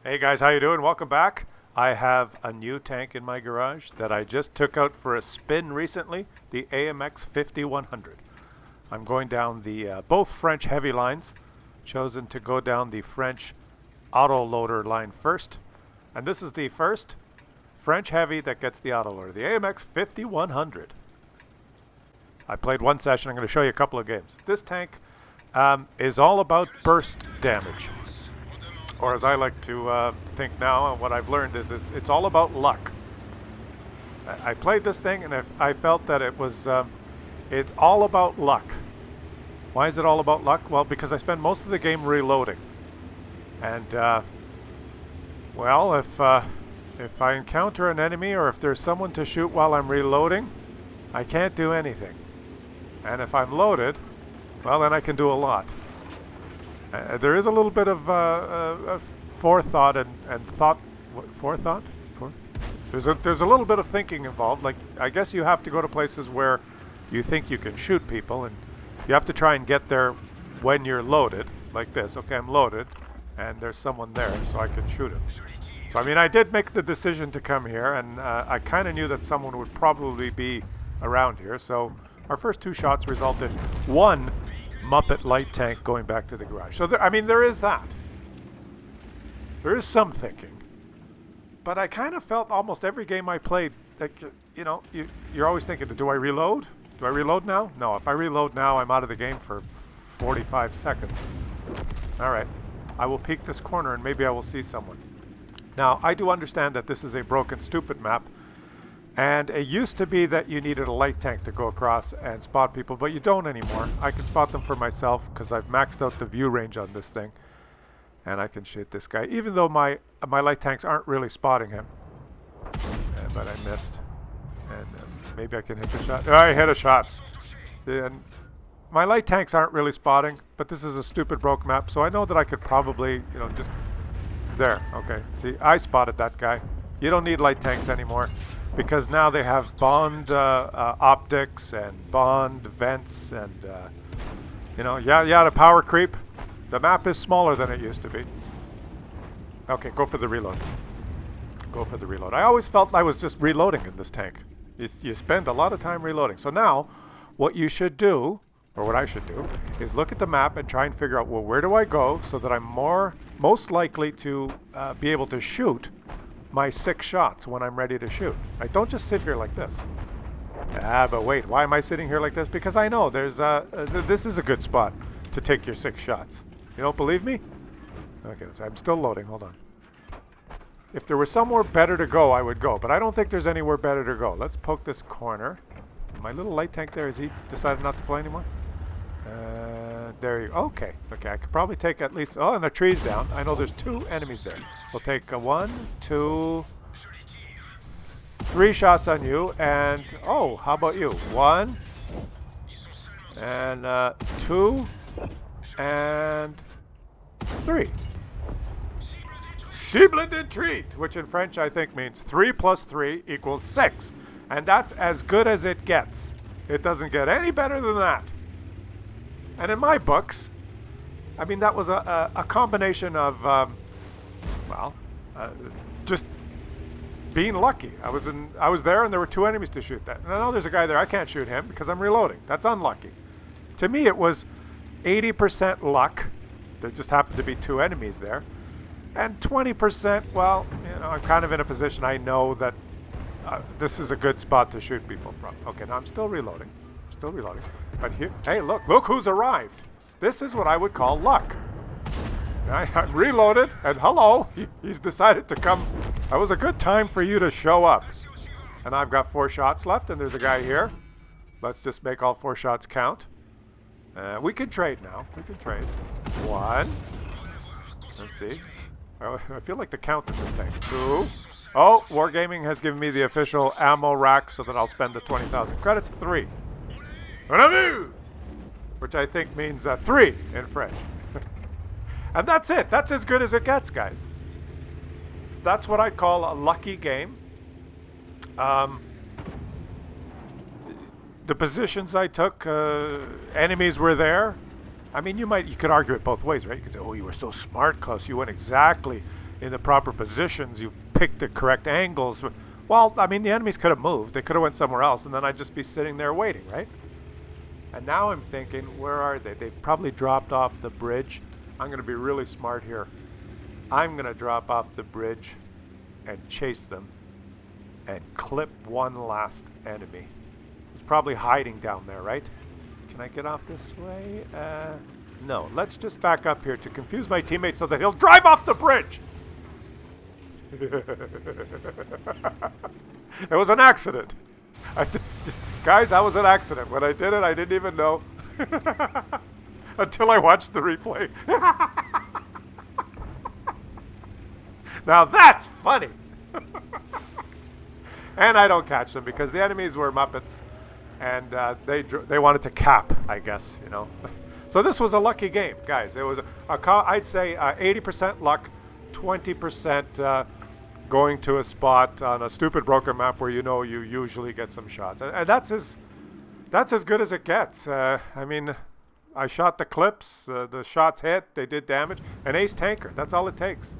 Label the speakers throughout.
Speaker 1: Hey guys, how you doing? Welcome back. I have a new tank in my garage that I just took out for a spin recently, the AMX 5100. I'm going down the both French heavy lines, chosen to go down the French auto loader line first. And this is the first French heavy that gets the auto loader, the AMX 5100. I played one session. I'm going to show you a couple of games. This tank is all about burst damage. Or as I like to think now, and what I've learned is it's all about luck. I played this thing, and I felt that it's all about luck. Why is it all about luck? Well, because I spend most of the game reloading. And, well, if I encounter an enemy or if there's someone to shoot while I'm reloading, I can't do anything. And if I'm loaded, well, then I can do a lot. There is a little bit of forethought and thought. What, forethought? There's a little bit of thinking involved. Like, I guess you have to go to places where you think you can shoot people, and you have to try and get there when you're loaded, like this. Okay, I'm loaded, and there's someone there, so I can shoot him. So I mean, I did make the decision to come here, and I kind of knew that someone would probably be around here. So our first two shots result in one Muppet light tank going back to the garage. So I mean, there is that. There is some thinking. But I kind of felt almost every game I played, like, you know, you're always thinking, do I reload? Do I reload now? No, if I reload now, I'm out of the game for 45 seconds. All right, I will peek this corner and maybe I will see someone. Now, I do understand that this is a broken, stupid map. And it used to be that you needed a light tank to go across and spot people, but you don't anymore. I can spot them for myself because I've maxed out the view range on this thing. And I can shoot this guy, even though my light tanks aren't really spotting him. But I missed. And maybe I can hit the shot. Oh, I hit a shot. And my light tanks aren't really spotting, but this is a stupid broke map, so I know that I could probably, you know, just... There, okay. See, I spotted that guy. You don't need light tanks anymore, because now they have bond optics and bond vents and, you know, yeah, the power creep. The map is smaller than it used to be. Okay, go for the reload. Go for the reload. I always felt I was just reloading in this tank. You spend a lot of time reloading. So now, what you should do, or what I should do, is look at the map and try and figure out, well, where do I go so that I'm most likely to be able to shoot my 6 shots when I'm ready to shoot. I don't just sit here like this. But wait, why am I sitting here like this? Because I know this is a good spot to take your 6 shots. You don't believe me? Okay, so I'm still loading. Hold on. If there was somewhere better to go, I would go. But I don't think there's anywhere better to go. Let's poke this corner. My little light tank there, has he decided not to play anymore? There you go. Okay. Okay, I could probably take at least... Oh, and the tree's down. I know there's 2 enemies there. We'll take 1, 2, 3 shots on you. And, oh, how about you? 1, and 2, and 3. Cible d'entreat, which in French I think means 3 plus 3 equals 6. And that's as good as it gets. It doesn't get any better than that. And in my books, I mean, that was a combination of, just being lucky. I was there and there were 2 enemies to shoot. That. And I know there's a guy there. I can't shoot him because I'm reloading. That's unlucky. To me, it was 80% luck. There just happened to be 2 enemies there. And 20%, well, you know, I'm kind of in a position I know that this is a good spot to shoot people from. Okay, now I'm still reloading. Still reloading. But here, hey, look who's arrived. This is what I would call luck. I'm reloaded, and hello, he's decided to come. That was a good time for you to show up. And I've got 4 shots left, and there's a guy here. Let's just make all 4 shots count. We can trade now. We can trade. 1. Let's see. I feel like the count in this tank. 2. Oh, Wargaming has given me the official ammo rack so that I'll spend the 20,000 credits. 3. Which I think means 3 in French. And that's it. That's as good as it gets, guys. That's what I call a lucky game. The positions I took, enemies were there. I mean, you could argue it both ways, right? You could say, oh, you were so smart, Klaus. You went exactly in the proper positions, you've picked the correct angles. Well, I mean, the enemies could have moved. They could have went somewhere else, and then I'd just be sitting there waiting, right? And now I'm thinking, where are they? They've probably dropped off the bridge. I'm going to be really smart here. I'm going to drop off the bridge and chase them and clip one last enemy. He's probably hiding down there, right? Can I get off this way? No. Let's just back up here to confuse my teammate so that he'll drive off the bridge. It was an accident. Guys, that was an accident. When I did it, I didn't even know. Until I watched the replay. Now that's funny. And I don't catch them because the enemies were Muppets. And they wanted to cap, I guess, you know. So this was a lucky game, guys. It was, I'd say 80% luck, 20% going to a spot on a stupid broken map where you know you usually get some shots. And that's as good as it gets. I mean, I shot the clips, the shots hit, they did damage. An ace tanker, that's all it takes.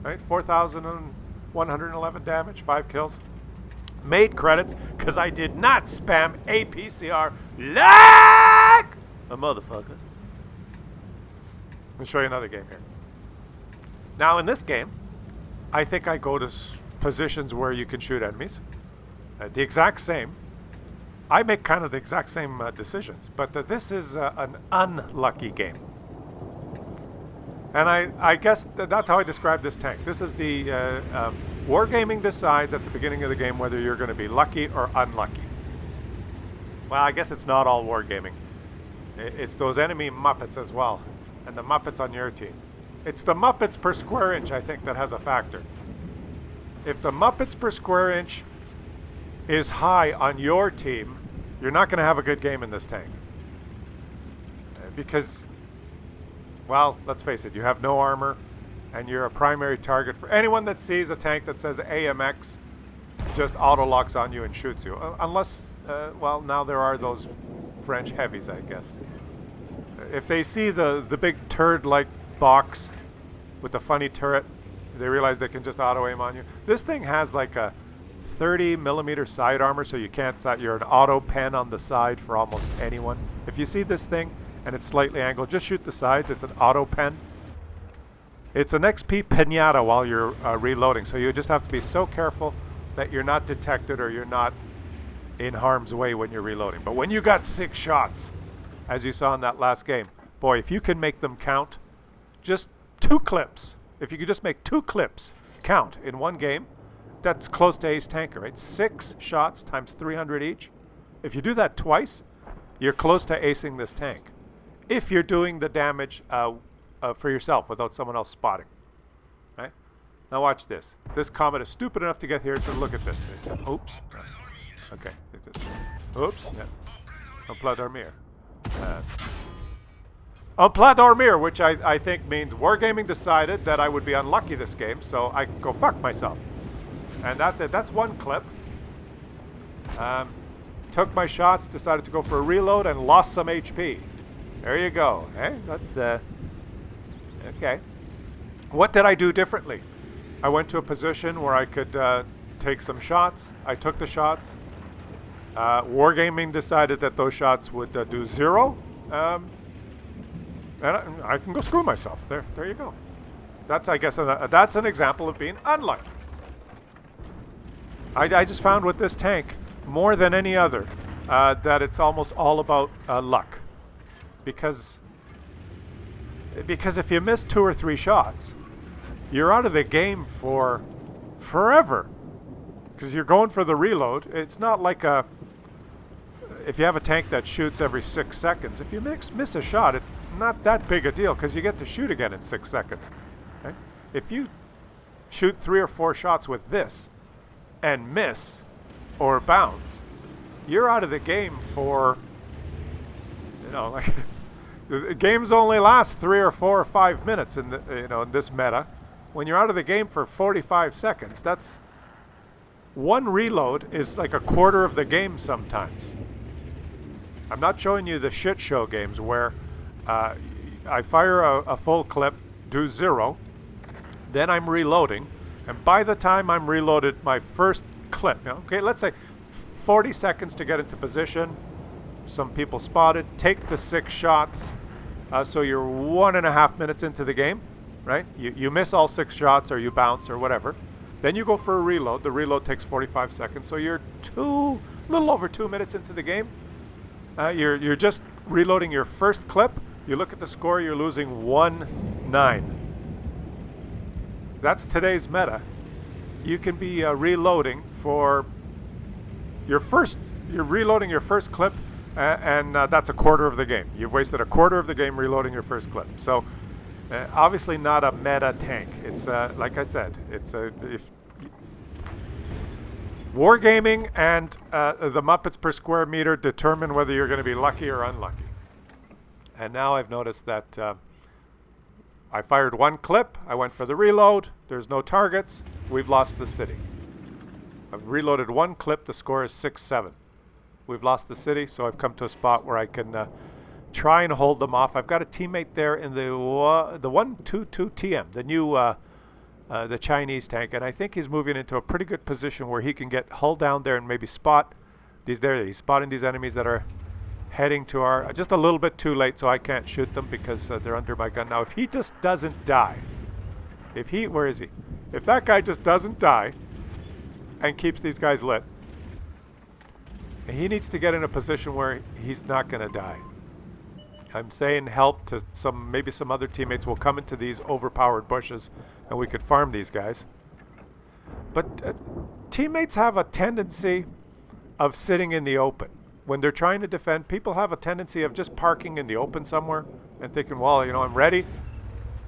Speaker 1: Right? 4,111 damage, 5 kills. Made credits because I did not spam APCR like a motherfucker. Let me show you another game here. Now in this game, I think I go to positions where you can shoot enemies. The exact same. I make kind of the exact same decisions, but this is an unlucky game. And I guess that's how I describe this tank. This is the Wargaming decides at the beginning of the game whether you're going to be lucky or unlucky. Well, I guess it's not all Wargaming. It's those enemy Muppets as well, and the Muppets on your team. It's the Muppets per square inch, I think, that has a factor. If the Muppets per square inch is high on your team, you're not going to have a good game in this tank. Because, well, let's face it, you have no armor, and you're a primary target for anyone that sees a tank that says AMX, just auto-locks on you and shoots you. Unless, well, now there are those French heavies, I guess. If they see the big turd-like box with the funny turret, they realize they can just auto-aim on you. This thing has like a 30mm side armor, so you can't you're an auto pen on the side for almost anyone. If you see this thing and it's slightly angled, just shoot the sides. It's an auto pen. It's an XP pinata while you're reloading, so you just have to be so careful that you're not detected or you're not in harm's way when you're reloading. But when you got 6 shots, as you saw in that last game, boy, if you can make them count, just 2 clips. If you could just make 2 clips count in one game, that's close to ace tanker, right? 6 shots times 300 each. If you do that twice, you're close to acing this tank. If you're doing the damage for yourself without someone else spotting, right? Now watch this. This comet is stupid enough to get here, so look at this. Oops. Okay. Oops. Yeah. En plat dormir. En plat dormir, which I think means Wargaming decided that I would be unlucky this game, so I can go fuck myself. And that's it. That's one clip. Took my shots, decided to go for a reload, and lost some HP. There you go. Hey, that's okay. What did I do differently? I went to a position where I could take some shots. I took the shots. Wargaming decided that those shots would do 0. And I can go screw myself. There you go. That's, I guess, that's an example of being unlucky. I just found with this tank, more than any other, that it's almost all about luck. Because if you miss 2 or 3 shots, you're out of the game for forever. Because you're going for the reload. It's not like if you have a tank that shoots every 6 seconds, if you miss a shot, it's not that big a deal because you get to shoot again in 6 seconds. Right? If you shoot 3 or 4 shots with this and miss or bounce, you're out of the game for, like the games only last 3 or 4 or 5 minutes in in this meta. When you're out of the game for 45 seconds, that's one reload is like a quarter of the game sometimes. I'm not showing you the shit show games where I fire a full clip, do 0, Then I'm reloading, and by the time I'm reloaded my first clip, okay, let's say 40 seconds to get into position, some people spotted, take the 6 shots, so you're 1.5 minutes into the game, right? You miss all 6 shots, or you bounce, or whatever. Then you go for a reload. The reload takes 45 seconds, so you're a little over 2 minutes into the game. You're just reloading your first clip. You look at the score, you're losing 1-9. That's today's meta. You can be reloading for you're reloading your first clip, and that's a quarter of the game. You've wasted a quarter of the game reloading your first clip. So obviously not a meta tank. It's like I said, it's wargaming and the Muppets per square meter determine whether you're going to be lucky or unlucky. And now I've noticed that I fired 1 clip, I went for the reload, there's no targets, we've lost the city. I've reloaded 1 clip, the score is 6-7. We've lost the city, so I've come to a spot where I can try and hold them off. I've got a teammate there in the 122 TM, the new the Chinese tank, and I think he's moving into a pretty good position where he can get hull down there and maybe spot these. There, he's spotting these enemies that are heading to our, just a little bit too late, so I can't shoot them because they're under my gun. Now, if he just doesn't die, where is he? If that guy just doesn't die and keeps these guys lit, he needs to get in a position where he's not going to die. I'm saying help to maybe some other teammates will come into these overpowered bushes and we could farm these guys. But teammates have a tendency of sitting in the open. When they're trying to defend, people have a tendency of just parking in the open somewhere and thinking, well, I'm ready.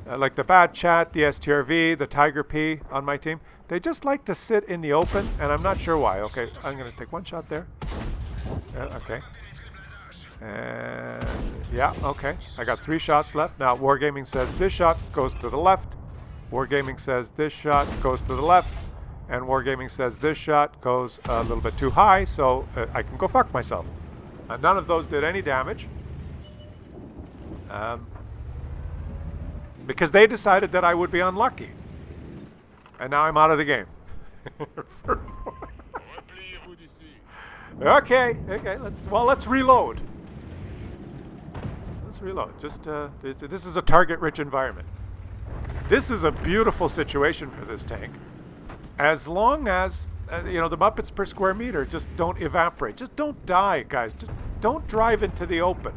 Speaker 1: Like the Bad Chat, the STRV, the Tiger P on my team, they just like to sit in the open, and I'm not sure why. Okay, I'm going to take 1 shot there. Okay. And yeah, okay. I got 3 shots left. Now, Wargaming says this shot goes to the left. Wargaming says this shot goes to the left. And Wargaming says this shot goes a little bit too high, so I can go fuck myself. None of those did any damage. Because they decided that I would be unlucky. And now I'm out of the game. Okay, let's reload. Let's reload. This is a target-rich environment. This is a beautiful situation for this tank. As long as, the Muppets per square meter just don't evaporate. Just don't die, guys. Just don't drive into the open.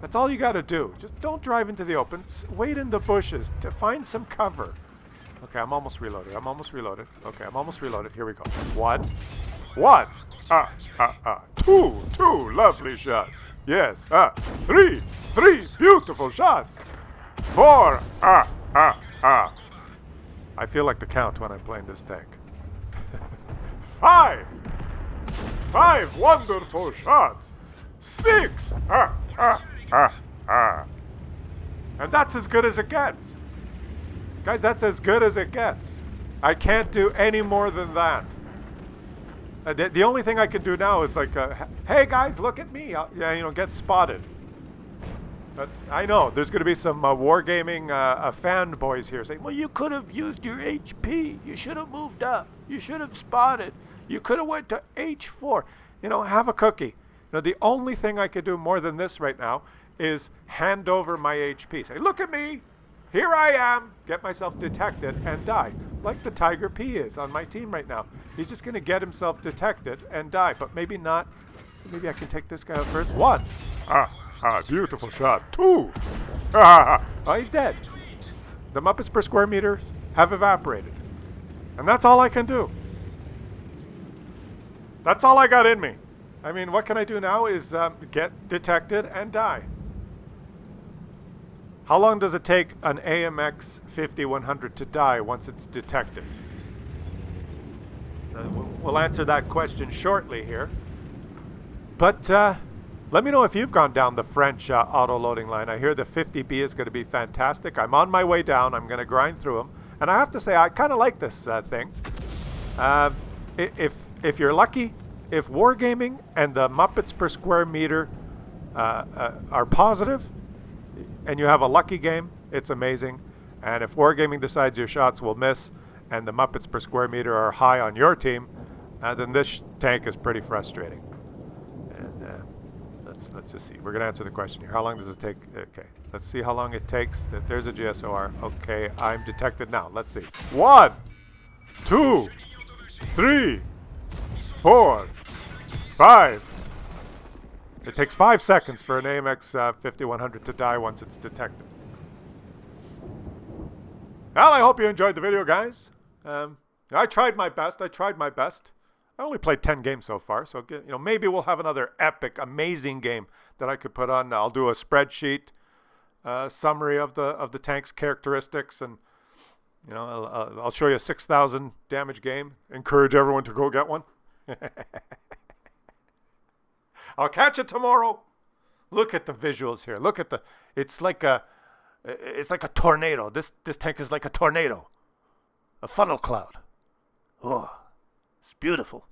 Speaker 1: That's all you got to do. Just don't drive into the open. Wait in the bushes to find some cover. Okay, I'm almost reloaded. Okay, I'm almost reloaded. Here we go. 1. 2 lovely shots. Yes. 3 beautiful shots. 4. I feel like the Count when I'm playing this tank. 5 wonderful shots. 6. And that's as good as it gets. Guys, that's as good as it gets. I can't do any more than that. The only thing I can do now is like, hey guys, look at me. Get spotted. I know there's going to be some wargaming fanboys here saying, well, you could have used your HP. You should have moved up. You should have spotted. You could have went to H4. Have a cookie. The only thing I could do more than this right now is hand over my HP. Say, look at me. Here I am. Get myself detected and die. Like the Tiger P is on my team right now. He's just going to get himself detected and die. But maybe not. Maybe I can take this guy out first. 1. Beautiful shot. 2. Oh, he's dead. The Muppets per square meter have evaporated. And that's all I can do. That's all I got in me. I mean, what can I do now is get detected and die. How long does it take an AMX 5100 to die once it's detected? We'll answer that question shortly here. But let me know if you've gone down the French auto-loading line. I hear the 50B is going to be fantastic. I'm on my way down. I'm going to grind through them. And I have to say, I kind of like this thing. If you're lucky, if Wargaming and the Muppets per square meter are positive, and you have a lucky game, it's amazing. And if Wargaming decides your shots will miss and the Muppets per square meter are high on your team, then this tank is pretty frustrating. And let's just see. We're going to answer the question here. How long does it take? Okay, let's see how long it takes. There's a GSOR. Okay, I'm detected now. Let's see. 1, 2, 3, 4, 5. It takes 5 seconds for an AMX 5100 to die once it's detected. Well, I hope you enjoyed the video, guys. I tried my best. I only played 10 games so far, so maybe we'll have another epic, amazing game that I could put on. I'll do a spreadsheet summary of the tank's characteristics, and I'll show you a 6,000 damage game. Encourage everyone to go get one. I'll catch you tomorrow. Look at the visuals here. Look at it's like a tornado. This tank is like a tornado. A funnel cloud. Oh, it's beautiful.